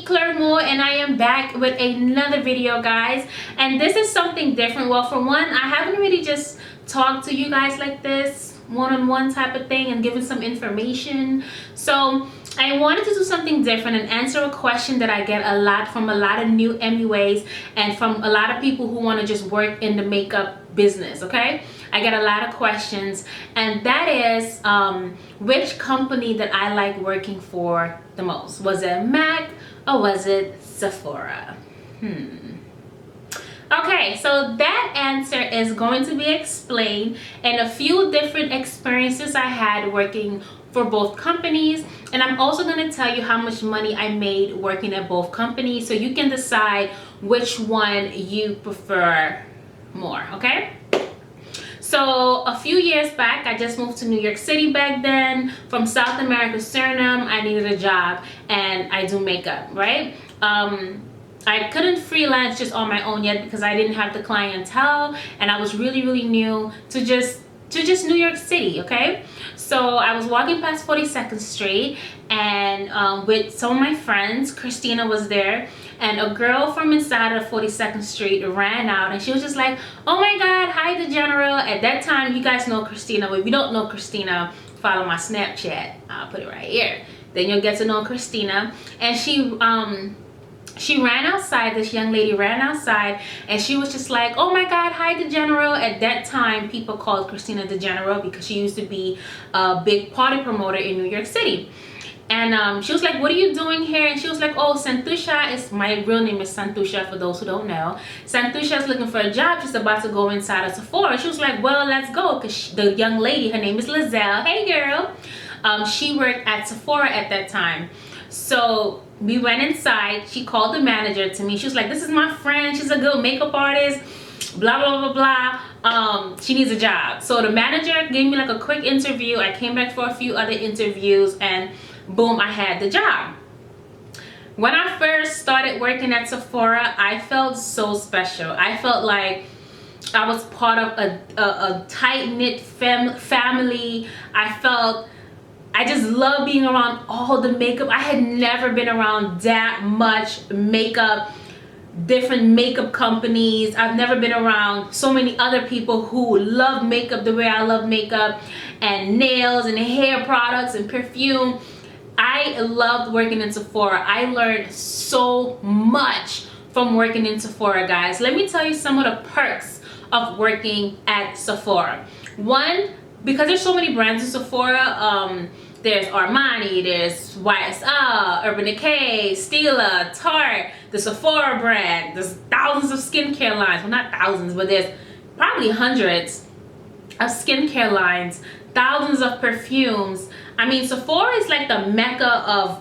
Clermont, and I am back with another video, guys. And this is something different. Well, for one, I haven't really just talked to you guys like this one-on-one type of thing and given some information. So I wanted to do something different and answer a question that I get a lot from a lot of new MUAs and from a lot of people who want to just work in the makeup business. Okay, I get a lot of questions, and that is which company that I like working for the most. Was it MAC or was it Sephora? Okay, so that answer is going to be explained in a few different experiences I had working for both companies, and I'm also going to tell you how much money I made working at both companies, so you can decide which one you prefer more. Okay, so a few years back, I just moved to New York City back then from South America, Suriname. I needed a job, and I do makeup, right? I couldn't freelance just on my own yet because I didn't have the clientele, and I was really new to just New York City. Okay, so I was walking past 42nd Street and with some of my friends. Christina was there, and a girl from inside of 42nd Street ran out, and she was just like, "Oh my God, hi, the General." At that time, you guys know Christina. If you don't know Christina, follow my Snapchat. I'll put it right here. Then you'll get to know Christina. And she ran outside. This young lady ran outside, and she was just like, "Oh my God, hi, the General." At that time, people called Christina the General because she used to be a big party promoter in New York City. And she was like, "What are you doing here?" And she was like, "Oh, Santusha is my real name is Santusha, for those who don't know. Santusha is looking for a job. She's about to go inside of Sephora." She was like, "Well, let's go," because the young lady, her name is Lizelle. Hey, girl. She worked at Sephora at that time. So we went inside. She called the manager to me. She was like, "This is my friend. She's a good makeup artist. Blah, blah, blah, blah. She needs a job." So the manager gave me like a quick interview. I came back for a few other interviews, and boom, I had the job. When I first started working at Sephora, I felt so special. I felt like I was part of a tight-knit family. I just love being around all the makeup. I had never been around that much makeup, different makeup companies. I've never been around so many other people who love makeup the way I love makeup, and nails and hair products and perfume. I loved working in Sephora. I learned so much from working in Sephora, guys. Let me tell you some of the perks of working at Sephora. One, because there's so many brands in Sephora. There's Armani, there's YSL, Urban Decay, Stila, Tarte, the Sephora brand. There's thousands of skincare lines. Well, not thousands, but there's probably hundreds of skincare lines, thousands of perfumes. I mean, Sephora is like the mecca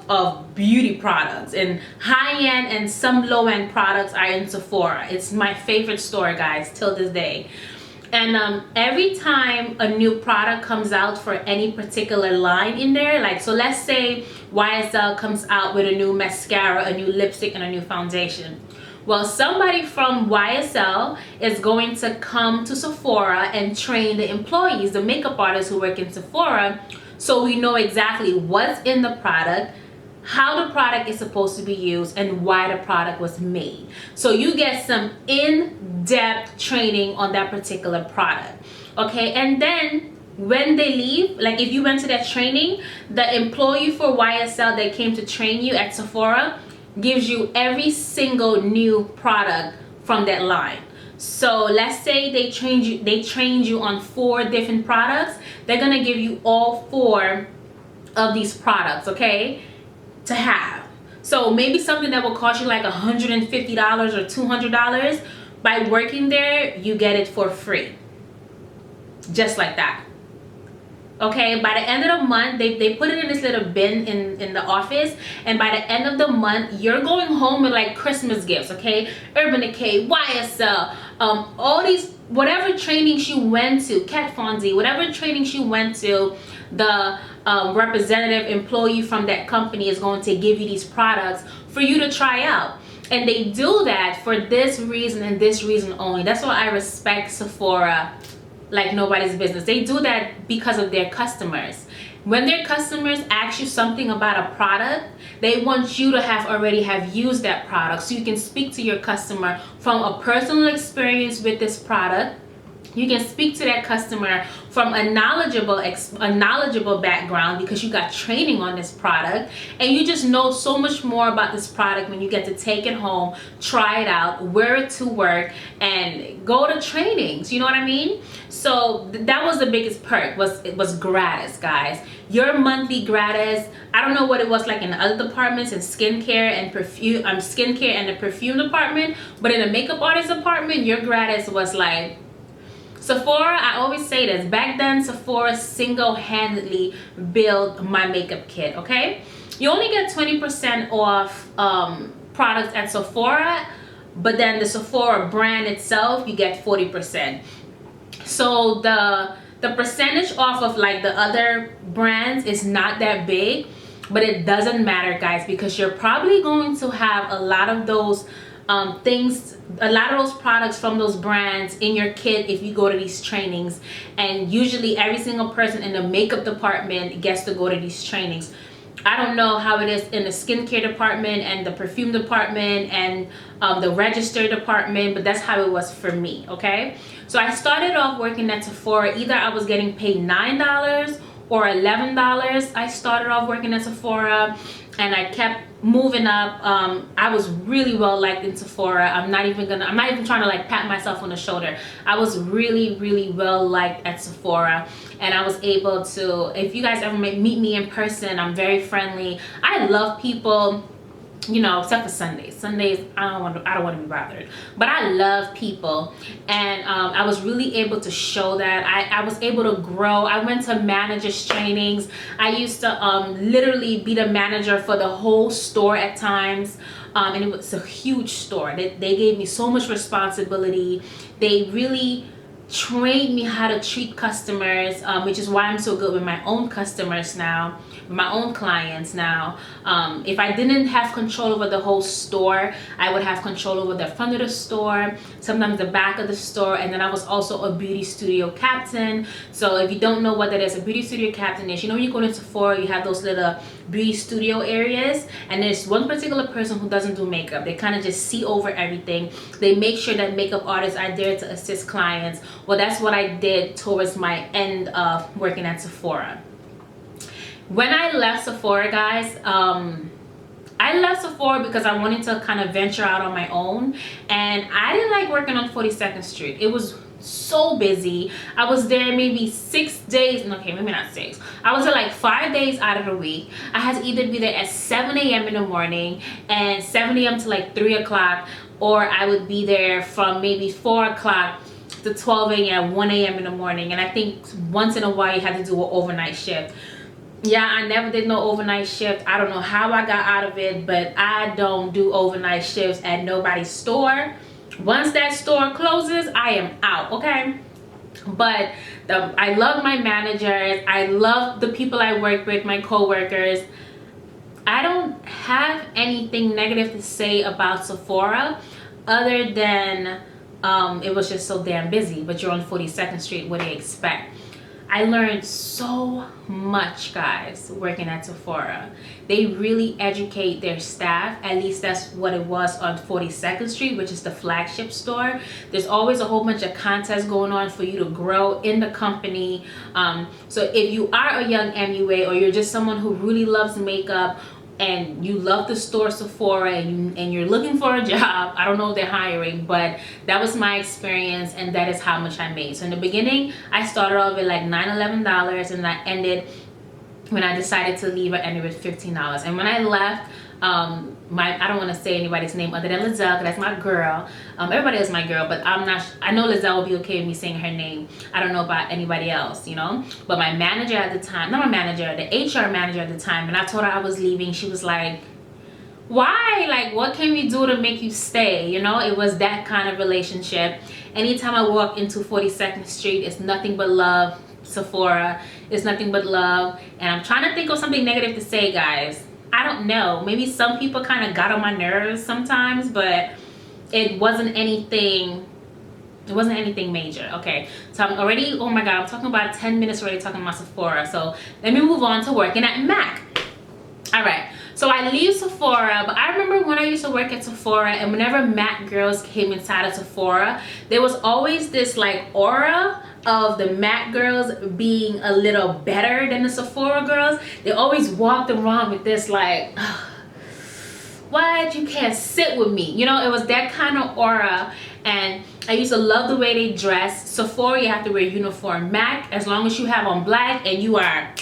of beauty products, and high-end and some low-end products are in Sephora. It's my favorite store, guys, till this day. And every time a new product comes out for any particular line in there, like, so let's say YSL comes out with a new mascara, a new lipstick, and a new foundation. Well, somebody from YSL is going to come to Sephora and train the employees, the makeup artists who work in Sephora, so we know exactly what's in the product, how the product is supposed to be used, and why the product was made. So you get some in-depth training on that particular product. Okay, and then when they leave, like if you went to that training, the employee for YSL that came to train you at Sephora gives you every single new product from that line. So let's say they trained you on 4 different products. They're gonna give you all 4 of these products, okay, to have. So maybe something that will cost you like $150 or $200, by working there, you get it for free, just like that. Okay, by the end of the month, they put it in this little bin in the office, and by the end of the month, you're going home with like Christmas gifts. Okay, Urban Decay, YSL, all these, whatever training she went to, Kat Von D, whatever training she went to, the representative employee from that company is going to give you these products for you to try out. And they do that for this reason and this reason only. That's why I respect Sephora like nobody's business. They do that because of their customers. When their customers ask you something about a product, they want you to already have used that product, so you can speak to your customer from a personal experience with this product. You can speak to that customer from a knowledgeable background because you got training on this product, and you just know so much more about this product when you get to take it home, try it out, wear it to work, and go to trainings. You know what I mean? So that was the biggest perk. It was gratis, guys. Your monthly gratis. I don't know what it was like in other departments, in skincare and perfume, skincare and the perfume department, but in the makeup artist department, your gratis was like Sephora. I always say this, back then Sephora single-handedly built my makeup kit. Okay, you only get 20% off products at Sephora, but then the Sephora brand itself, you get 40%. So the percentage off of like the other brands is not that big, but it doesn't matter, guys, because you're probably going to have a lot of those things, a lot of those products from those brands in your kit if you go to these trainings. And usually every single person in the makeup department gets to go to these trainings. I don't know how it is in the skincare department and the perfume department and the register department, but that's how it was for me. Okay, so I started off working at Sephora. Either I was getting paid $9 or $11. I started off working at Sephora, and I kept moving up. I was really well liked in Sephora. I'm not even trying to like pat myself on the shoulder. I was really well liked at Sephora, and I was able to, if you guys ever meet me in person, I'm very friendly. I love people, you know, except for Sundays. I don't want to be bothered, but I love people. And I was really able to show that. I was able to grow. I went to managers trainings. I used to literally be the manager for the whole store at times, and it was a huge store. They gave me so much responsibility. They really trained me how to treat customers, which is why I'm so good with my own customers now, my own clients now. If I didn't have control over the whole store, I would have control over the front of the store, sometimes the back of the store, and then I was also a beauty studio captain. So if you don't know what that is, a beauty studio captain is, you know, when you go to Sephora, you have those little beauty studio areas, and there's one particular person who doesn't do makeup. They kind of just see over everything. They make sure that makeup artists are there to assist clients. Well, that's what I did towards my end of working at Sephora. When I left Sephora, guys, I left Sephora because I wanted to kind of venture out on my own, and I didn't like working on 42nd Street. It was so busy. I was there maybe 6 days, okay, maybe not 6. I was there like 5 days out of the week. I had to either be there at 7 a.m. in the morning and 7 a.m. to like 3 o'clock, or I would be there from maybe 4 o'clock to 12 a.m., 1 a.m. in the morning. And I think once in a while you had to do an overnight shift. Yeah, I never did no overnight shift. I don't know how I got out of it, but I don't do overnight shifts at nobody's store. Once that store closes, I am out, okay? But I love my managers. I love the people I work with, my co-workers. I don't have anything negative to say about Sephora other than it was just so damn busy. But you're on 42nd Street, what do you expect? I learned so much, guys, working at Sephora. They really educate their staff. At least that's what it was on 42nd Street, which is the flagship store. There's always a whole bunch of contests going on for you to grow in the company. So if you are a young MUA, or you're just someone who really loves makeup, and you love the store Sephora, and you're looking for a job, I don't know if they're hiring, but that was my experience, and that is how much I made. So in the beginning, I started off with like $9, $11, and I ended, when I decided to leave, I ended with $15. And when I left, I don't want to say anybody's name other than Lizelle, because that's my girl. Everybody is my girl, but I know Lizelle will be okay with me saying her name. I don't know about anybody else, you know. But my manager at the time, not my manager, the HR manager at the time, and I told her I was leaving, she was like, why? Like, what can we do to make you stay? You know, it was that kind of relationship. Anytime I walk into 42nd Street, it's nothing but love. Sephora, it's nothing but love. And I'm trying to think of something negative to say, guys. I don't know, maybe some people kind of got on my nerves sometimes, but it wasn't anything It wasn't anything major. Okay, so I'm already, oh my god, I'm talking about 10 minutes already talking about Sephora. So let me move on to working at MAC. All right, so I leave Sephora, but I remember when I used to work at Sephora, and whenever MAC girls came inside of Sephora, there was always this like aura of the MAC girls being a little better than the Sephora girls. They always walked around with this like, what, you can't sit with me, you know. It was that kind of aura. And I used to love the way they dress. Sephora, you have to wear uniform. MAC, as long as you have on black and you are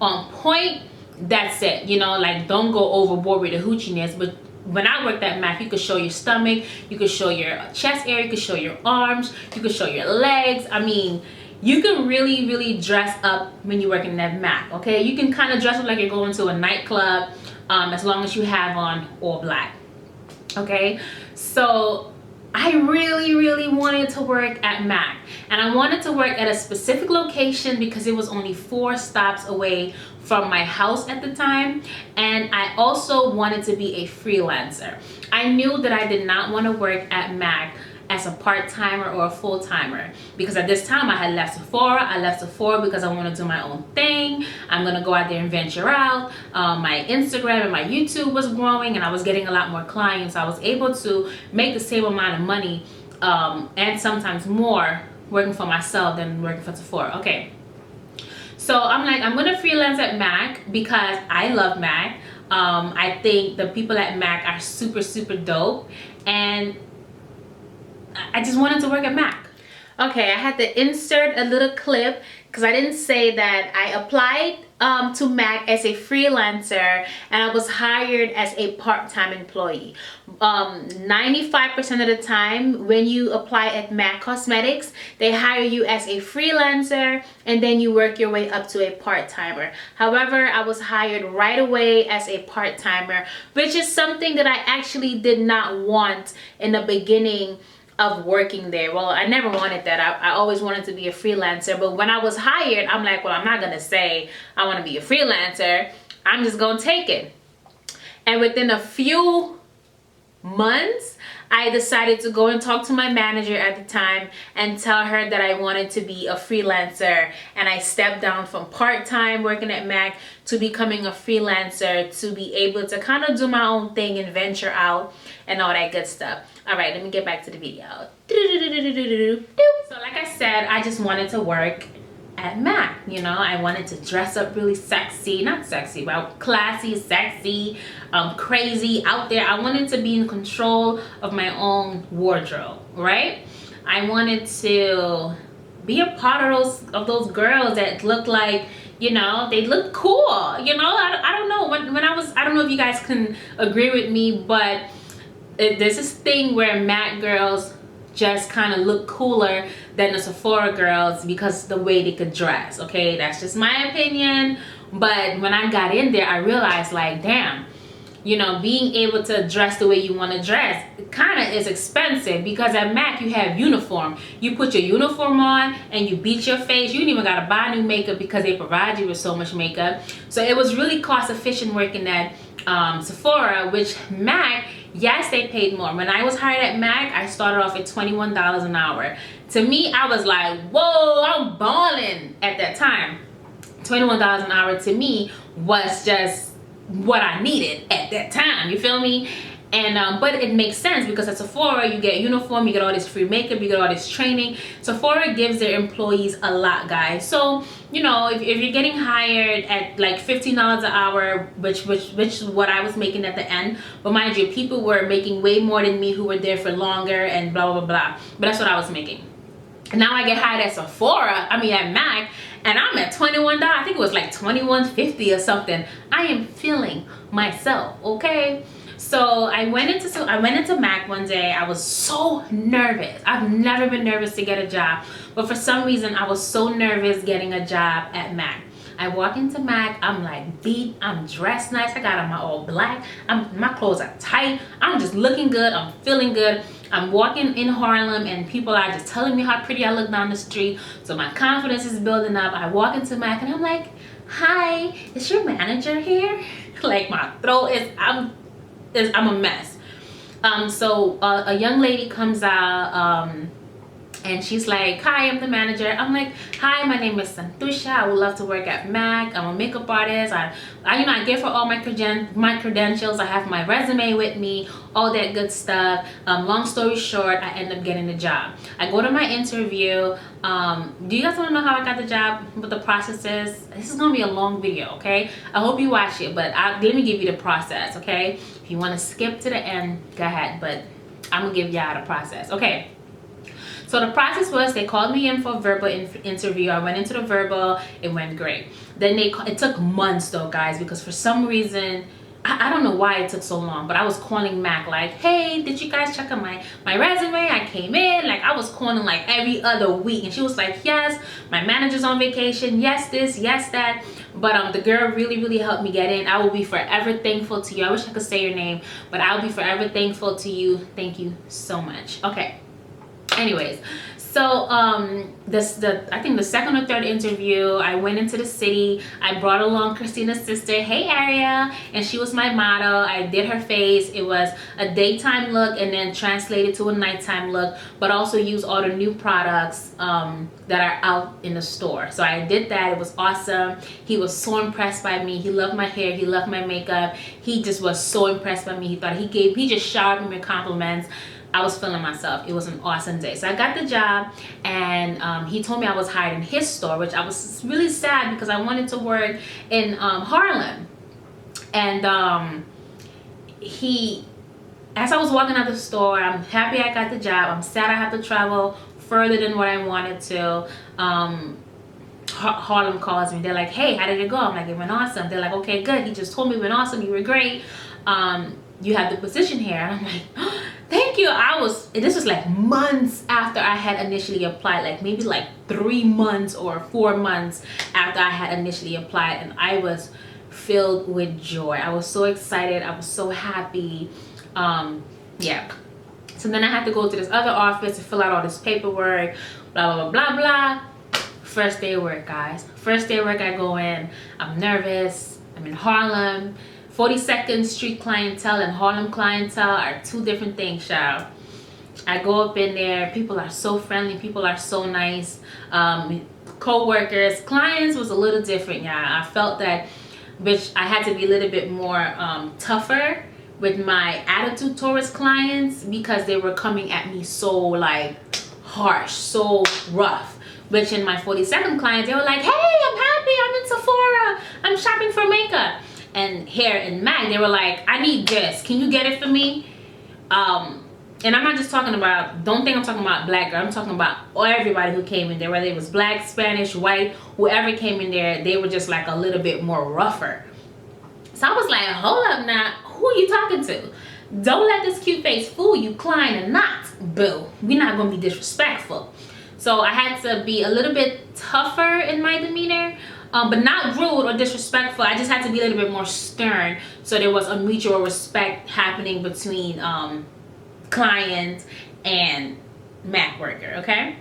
on point, that's it, you know. Like, don't go overboard with the hoochiness. But when I worked at MAC, you could show your stomach, you could show your chest area, you could show your arms, you could show your legs. I mean, you can really dress up when you're working at MAC. Okay, you can kind of dress up like you're going to a nightclub, as long as you have on all black. Okay, so I really wanted to work at MAC, and I wanted to work at a specific location because it was only 4 stops away from my house at the time, and I also wanted to be a freelancer. I knew that I did not want to work at MAC as a part-timer or a full-timer, because at this time I had left Sephora. I left Sephora because I want to do my own thing. I'm gonna go out there and venture out. My Instagram and my YouTube was growing, and I was getting a lot more clients. I was able to make the same amount of money, and sometimes more, working for myself than working for Sephora. Okay, so I'm like, I'm gonna freelance at MAC because I love MAC. I think the people at MAC are super dope, and I just wanted to work at MAC. Okay, I had to insert a little clip because I didn't say that I applied to MAC as a freelancer, and I was hired as a part-time employee. 95% of the time when you apply at MAC Cosmetics, they hire you as a freelancer, and then you work your way up to a part-timer. However, I was hired right away as a part-timer, which is something that I actually did not want in the beginning of working there. Well, I never wanted that. I always wanted to be a freelancer, but when I was hired, I'm like, well, I'm not gonna say I want to be a freelancer. I'm just gonna take it. And within a few months, I decided to go and talk to my manager at the time and tell her that I wanted to be a freelancer, and I stepped down from part-time working at MAC to becoming a freelancer to be able to kind of do my own thing and venture out and all that good stuff. All right, let me get back to the video. So like I said, I just wanted to work at MAC, you know. I wanted to dress up really sexy, not sexy, but classy, sexy, crazy, out there. I wanted to be in control of my own wardrobe, right? I wanted to be a part of those girls that look like, you know, they look cool, you know. I don't know, when I was, I don't know if you guys can agree with me, but there's this thing where MAC girls just kind of look cooler than the Sephora girls because the way they could dress. Okay, that's just my opinion. But when I got in there, I realized, like, damn, you know, being able to dress the way you want to dress kind of is expensive, because at MAC you have uniform. You put your uniform on and you beat your face. You don't even got to buy new makeup because they provide you with so much makeup. So it was really cost efficient working at Sephora, which MAC, yes, they paid more. When I was hired at MAC, I started off at $21 an hour. To me, I was like, whoa, I'm balling at that time. $21 an hour to me was just what I needed at that time, you feel me? And but it makes sense because at Sephora you get uniform, you get all this free makeup, you get all this training. Sephora gives their employees a lot, guys. So you know, if you're getting hired at like $15 an hour, which is what I was making at the end, but mind you, people were making way more than me who were there for longer and blah blah blah, but that's what I was making. And now I get hired at Sephora, I mean at MAC, and I'm at $21. I think it was like $21.50 or something. I am feeling myself, okay? So I went into MAC one day. I was so nervous. I've never been nervous to get a job, but for some reason I was so nervous getting a job at MAC. I walk into MAC, I'm like beat, I'm dressed nice, I got on my all black, my clothes are tight, I'm just looking good, I'm feeling good. I'm walking in Harlem and people are just telling me how pretty I look down the street, so my confidence is building up. I walk into MAC and I'm like, hi, is your manager here? Like my throat is, I'm a mess. So a young lady comes out And she's like, hi, I'm the manager. I'm like, hi, my name is Santusha. I would love to work at MAC. I'm a makeup artist. I give her all my credentials. I have my resume with me, all that good stuff. Long story short, I end up getting the job. I go to my interview. Do you guys want to know how I got the job, what the process is? This is going to be a long video, okay? I hope you watch it, but let me give you the process, okay? If you want to skip to the end, go ahead, but I'm going to give y'all the process, okay? So the process was, they called me in for a verbal interview. I went into the verbal. It went great. Then it took months though, guys, because for some reason, I don't know why it took so long, but I was calling Mac like, hey, did you guys check out my resume? I came in, like I was calling like every other week. And she was like, yes, my manager's on vacation. Yes, this, yes, that. But the girl really, really helped me get in. I will be forever thankful to you. I wish I could say your name, but I'll be forever thankful to you. Thank you so much. Okay. Anyways, so I think the second or third interview, I went into the city. I brought along Christina's sister, hey Aria, and she was my model. I did her face. It was a daytime look and then translated to a nighttime look, but also used all the new products that are out in the store. So I did that. It was awesome. He was so impressed by me. He loved my hair. He loved my makeup. He just was so impressed by me. He just showered me with compliments. I was feeling myself. It was an awesome day. So I got the job, and he told me I was hired in his store, which I was really sad because I wanted to work in Harlem. And as I was walking out the store, I'm happy I got the job. I'm sad I have to travel further than what I wanted to. Harlem calls me. They're like, hey, how did it go? I'm like, it went awesome. They're like, okay, good. He just told me it went awesome. You were great. You have the position here. And I'm like, oh, thank you. This was like months after I had initially applied, like maybe like 3 months or 4 months after I had initially applied, and I was filled with joy. I was so excited. I was so happy. Yeah. So then I had to go to this other office to fill out all this paperwork, blah, blah, blah, blah, blah. First day of work, guys. First day of work, I go in. I'm nervous. I'm in Harlem. 42nd Street clientele and Harlem clientele are two different things, child. I go up in there. People are so friendly. People are so nice. Co-workers, clients was a little different, yeah. I felt that, which I had to be a little bit more tougher with my attitude towards clients because they were coming at me so like harsh, so rough. Which in my 42nd clients, they were like, hey, I'm happy. I'm in Sephora. I'm shopping for makeup. And hair and MAC, they were like, I need this. Can you get it for me? And I'm not just talking about, don't think I'm talking about black girl. I'm talking about everybody who came in there, whether it was black, Spanish, white, whoever came in there, they were just like a little bit more rougher. So I was like, hold up now, who are you talking to? Don't let this cute face fool you, client or not, boo. We're not gonna be disrespectful. So I had to be a little bit tougher in my demeanor. But not rude or disrespectful. I just had to be a little bit more stern, so there was a mutual respect happening between client and MAC worker, okay?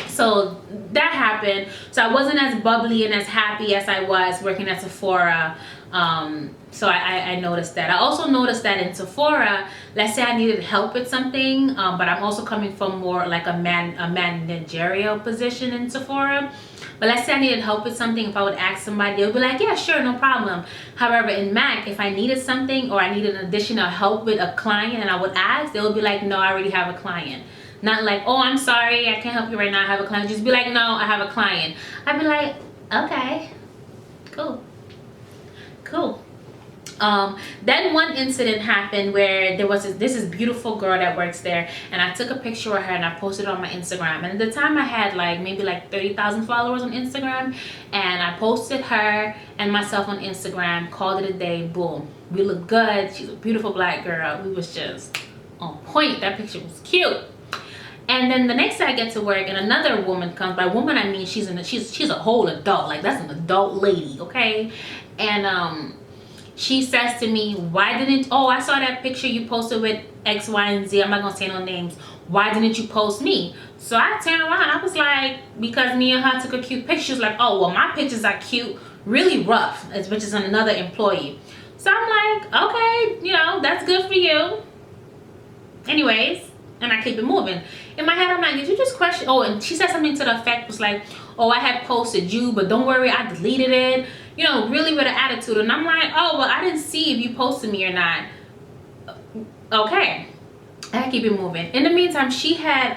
So that happened. So I wasn't as bubbly and as happy as I was working at Sephora. So I noticed that. I also noticed that in Sephora, let's say I needed help with something, but I'm also coming from more like a managerial position in Sephora. But let's say I needed help with something, if I would ask somebody, they would be like, yeah, sure, no problem. However, in MAC, if I needed something or I needed an additional help with a client and I would ask, they would be like, no, I already have a client. Not like, oh, I'm sorry, I can't help you right now, I have a client. Just be like, no, I have a client. I'd be like, okay, cool. Then one incident happened where there was this beautiful girl that works there, and I took a picture of her and I posted it on my Instagram. And at the time I had like maybe like 30,000 followers on Instagram, and I posted her and myself on Instagram, called it a day, boom. We look good. She's a beautiful black girl. We was just on point. That picture was cute. And then the next day I get to work and another woman comes. By woman I mean she's a whole adult. Like that's an adult lady, okay? And she says to me, I saw that picture you posted with X, Y, and Z. I'm not gonna say no names. Why didn't you post me? So I turned around. I was like, because me and her took a cute picture. She was like, oh, well, my pictures are cute, really rough, which is another employee. So I'm like, okay, you know, that's good for you. Anyways, and I keep it moving. In my head, I'm like, did you just question? Oh, and she said something to the effect was like, oh, I had posted you, but don't worry, I deleted it. You know, really with an attitude. And I'm like, oh, well, I didn't see if you posted me or not. Okay, I keep it moving. In the meantime, she had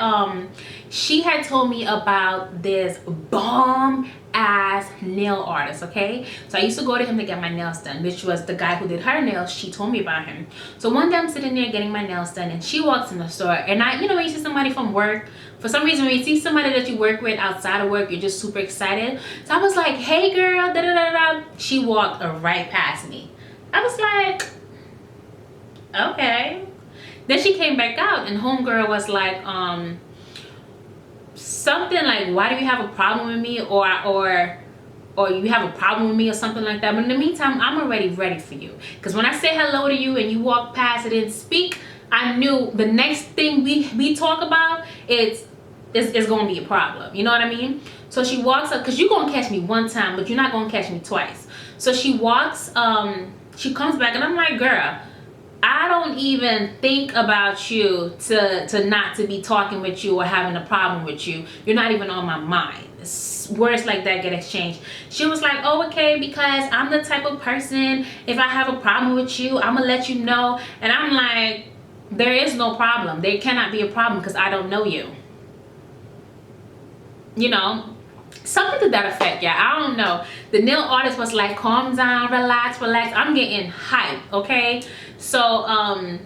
told me about this bomb ass nail artist. Okay, so I used to go to him to get my nails done, which was the guy who did her nails. She told me about him. So one day I'm sitting there getting my nails done, and she walks in the store, and you know, when you see somebody from work, for some reason when you see somebody that you work with outside of work, you're just super excited. So I was like, hey girl, da da da da. She walked right past me. I was like, okay. Then she came back out, and homegirl was like, something like, why do you have a problem with me, or you have a problem with me, or something like that. But in the meantime, I'm already ready for you, because when I say hello to you and you walk past and didn't speak, I knew the next thing we talk about is going to be a problem. You know what I mean? So she walks up, because you're going to catch me one time, but you're not going to catch me twice. So she walks, she comes back, and I'm like, girl, I don't even think about you to not to be talking with you or having a problem with you. You're not even on my mind. Words like that get exchanged. She was like, oh, okay, because I'm the type of person, if I have a problem with you, I'm gonna let you know. And I'm like, there is no problem. There cannot be a problem, because I don't know you. You know, something to that effect. Yeah, I don't know. The nail artist was like, calm down, relax. I'm getting hyped. Okay, so I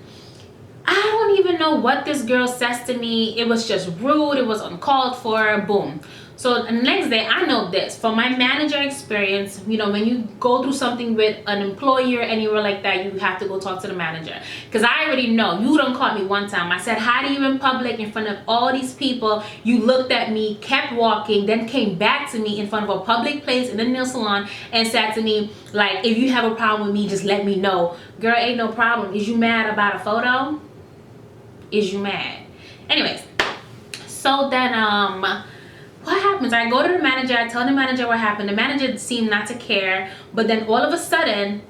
don't even know what this girl says to me. It was just rude. It was uncalled for. Boom. So the next day, I know this from my manager experience. You know, when you go through something with an employee or anywhere like that, you have to go talk to the manager, because I already know. You done caught me one time. I said hi to you in public in front of all these people. You looked at me, kept walking, then came back to me in front of a public place in the nail salon and said to me, like, if you have a problem with me, just let me know. Girl, ain't no problem. Is you mad about a photo? Is you mad? Anyways, so then what happens? I go to the manager, I tell the manager what happened. The manager seemed not to care, but then all of a sudden,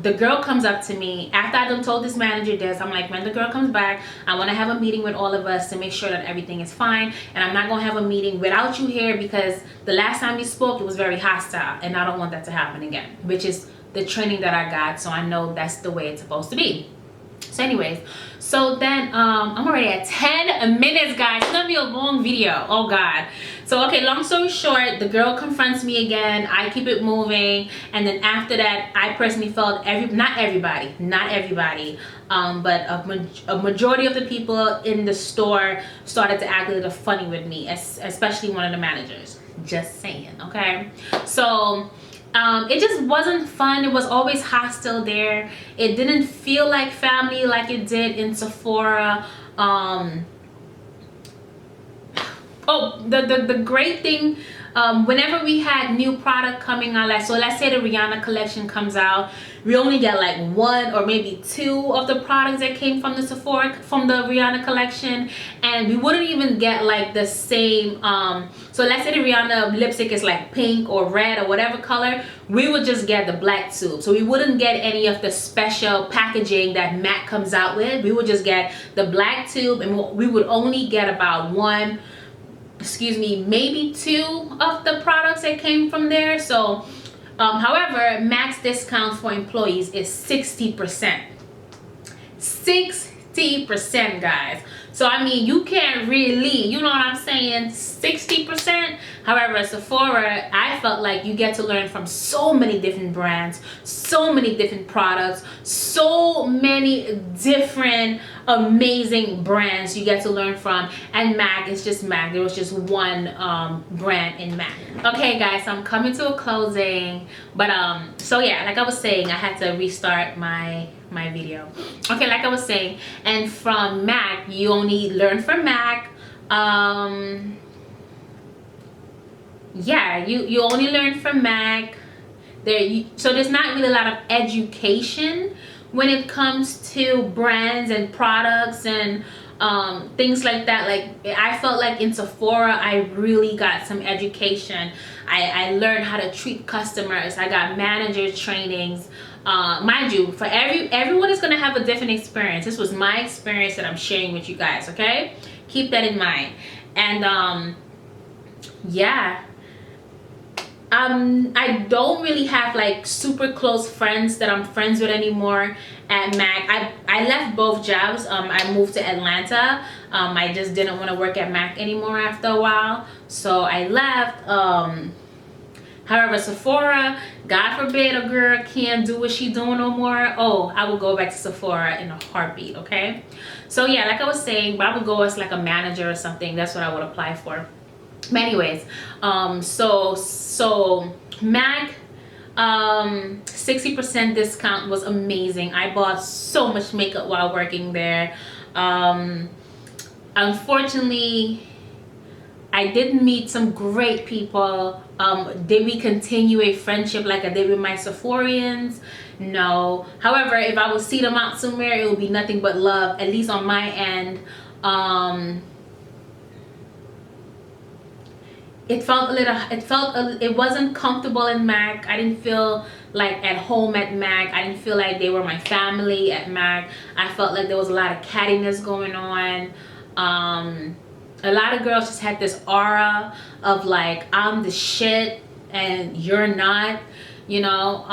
the girl comes up to me after I done told this manager this. I'm like, when the girl comes back, I want to have a meeting with all of us to make sure that everything is fine, and I'm not going to have a meeting without you here, because the last time we spoke, it was very hostile, and I don't want that to happen again, which is the training that I got, so I know that's the way it's supposed to be. So anyways, so then I'm already at 10 minutes, guys. It's gonna be a long video. Oh god. So okay, long story short, the girl confronts me again. I keep it moving, and then after that, I personally felt not everybody, but a majority of the people in the store started to act a little funny with me, especially one of the managers. Just saying. Okay, so it just wasn't fun. It was always hostile there. It didn't feel like family like it did in Sephora. Oh, the great thing, whenever we had new product coming out, like, so let's say the Rihanna collection comes out, we only get like 1 or maybe 2 of the products that came from the Sephora, from the Rihanna collection, and we wouldn't even get like the same, so let's say the Rihanna lipstick is like pink or red or whatever color, we would just get the black tube. So we wouldn't get any of the special packaging that MAC comes out with. We would just get the black tube, and we would only get about maybe 2 of the products that came from there. So however, max discount for employees is 60%. 60%, guys. So I mean, you can't really, you know what I'm saying, 60%. However, at Sephora, I felt like you get to learn from so many different brands, so many different products, so many different amazing brands you get to learn from. And MAC is just MAC. There was just one brand in MAC. Okay guys, so I'm coming to a closing, but so yeah, like I was saying, I had to restart my video. Okay, like I was saying, and from MAC, you only learn from MAC. Yeah, you only learn from MAC. So there's not really a lot of education when it comes to brands and products and things like that. Like, I felt like in Sephora, I really got some education. I learned how to treat customers. I got manager trainings. Mind you, for everyone is gonna have a different experience. This was my experience that I'm sharing with you guys, okay? Keep that in mind. And yeah, I don't really have like super close friends that I'm friends with anymore at Mac. I left both jobs. I moved to Atlanta. I just didn't want to work at Mac anymore after a while, so I left. However, Sephora, God forbid a girl can't do what she doing no more. Oh, I will go back to Sephora in a heartbeat, okay? So yeah, like I was saying, but I would go as like a manager or something. That's what I would apply for. But anyways, so Mac, 60% discount was amazing. I bought so much makeup while working there. Unfortunately, I did meet some great people. Did we continue a friendship like I did with my Sephorians? No. However, if I would see them out somewhere, it would be nothing but love, at least on my end. It wasn't comfortable in Mac. I didn't feel like at home at Mac. I didn't feel like they were my family at Mac. I felt like there was a lot of cattiness going on. A lot of girls just had this aura of like, I'm the shit and you're not, you know.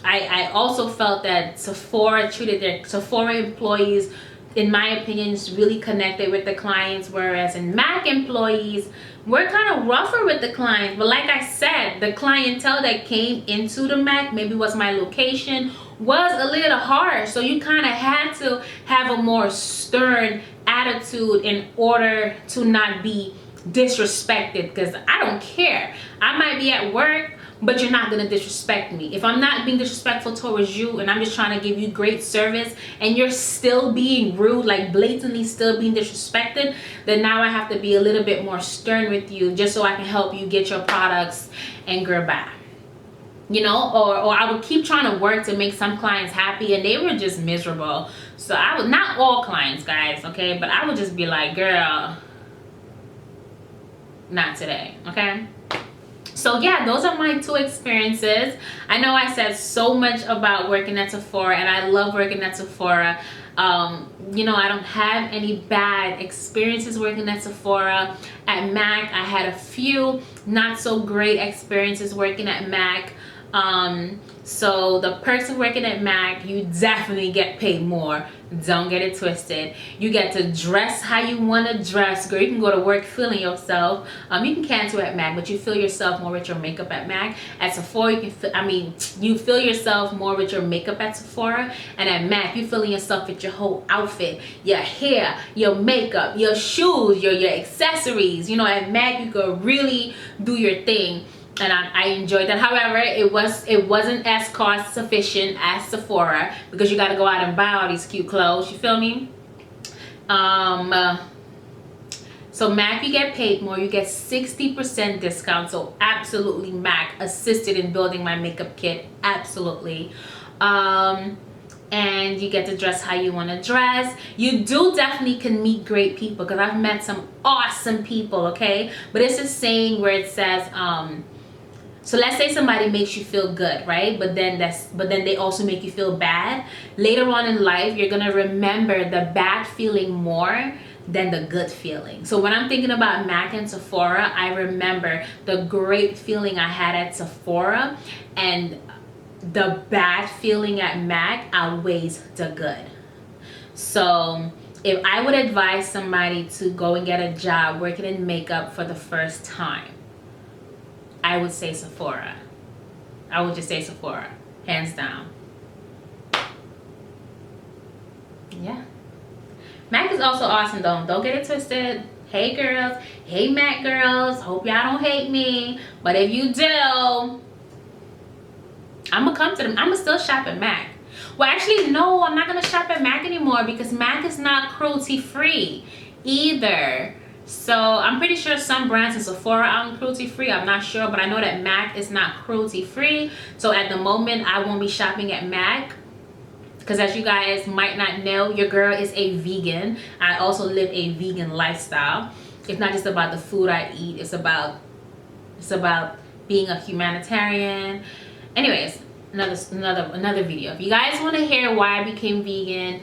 I also felt that Sephora treated their Sephora employees, in my opinion, really connected with the clients, whereas in Mac employees, we're kind of rougher with the clients. But like I said, the clientele that came into the Mac, maybe was my location, was a little harsh. So you kind of had to have a more stern attitude in order to not be disrespected, because I don't care. I might be at work, but you're not gonna disrespect me. If I'm not being disrespectful towards you and I'm just trying to give you great service and you're still being rude, like blatantly still being disrespected, then now I have to be a little bit more stern with you just so I can help you get your products and goodbye. You know, or I would keep trying to work to make some clients happy and they were just miserable. So I would, not all clients, guys, okay, but I would just be like, girl, not today, okay? So yeah, those are my two experiences. I know I said so much about working at Sephora, and I love working at Sephora. You know, I don't have any bad experiences working at Sephora. At Mac, I had a few not so great experiences working at Mac. So the perks of working at Mac, you definitely get paid more. Don't get it twisted. You get to dress how you want to dress, girl. You can go to work feeling yourself. You can cancel at Mac, but you feel yourself more with your makeup at Mac. At Sephora, you can feel, you feel yourself more with your makeup at Sephora, and at Mac, you feeling yourself with your whole outfit, your hair, your makeup, your shoes, your accessories. You know, at Mac, you could really do your thing. And I enjoyed that. However, it wasn't as cost sufficient as Sephora, because you got to go out and buy all these cute clothes, you feel me? So Mac, you get paid more. You get 60% discount. So absolutely, Mac assisted in building my makeup kit, absolutely. And you get to dress how you want to dress. You do definitely can meet great people, because I've met some awesome people, okay? But it's a saying where it says, so let's say somebody makes you feel good, right? But then they also make you feel bad. Later on in life, you're gonna remember the bad feeling more than the good feeling. So when I'm thinking about Mac and Sephora, I remember the great feeling I had at Sephora, and the bad feeling at Mac outweighs the good. So if I would advise somebody to go and get a job working in makeup for the first time, I would say Sephora. I would just say Sephora, hands down. Yeah. Mac is also awesome though. Don't get it twisted. Hey girls, hey Mac girls. Hope y'all don't hate me. But if you do, I'm gonna come to them. I'm gonna still shop at Mac. Well, actually, no, I'm not gonna shop at Mac anymore, because Mac is not cruelty free either. So I'm pretty sure some brands in Sephora are cruelty free. I'm not sure, but I know that Mac is not cruelty free. So at the moment, I won't be shopping at Mac, because as you guys might not know, your girl is a vegan. I also live a vegan lifestyle. It's not just about the food I eat. It's about being a humanitarian. Anyways, another video. If you guys want to hear why I became vegan,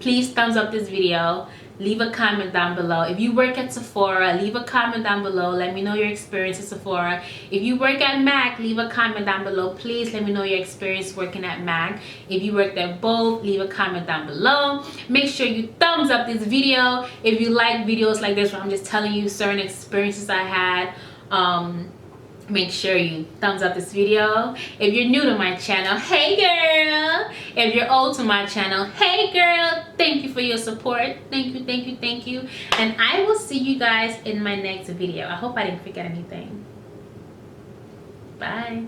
please thumbs up this video. Leave a comment down below. If you work at Sephora, leave a comment down below. Let me know your experience at Sephora. If you work at MAC, leave a comment down below. Please let me know your experience working at MAC. If you worked at both, leave a comment down below. Make sure you thumbs up this video if you like videos like this where I'm just telling you certain experiences I had. Make sure you thumbs up this video. If you're new to my channel, hey girl. If you're old to my channel, hey girl. Thank you for your support. Thank you, thank you, thank you. And I will see you guys in my next video. I hope I didn't forget anything. Bye.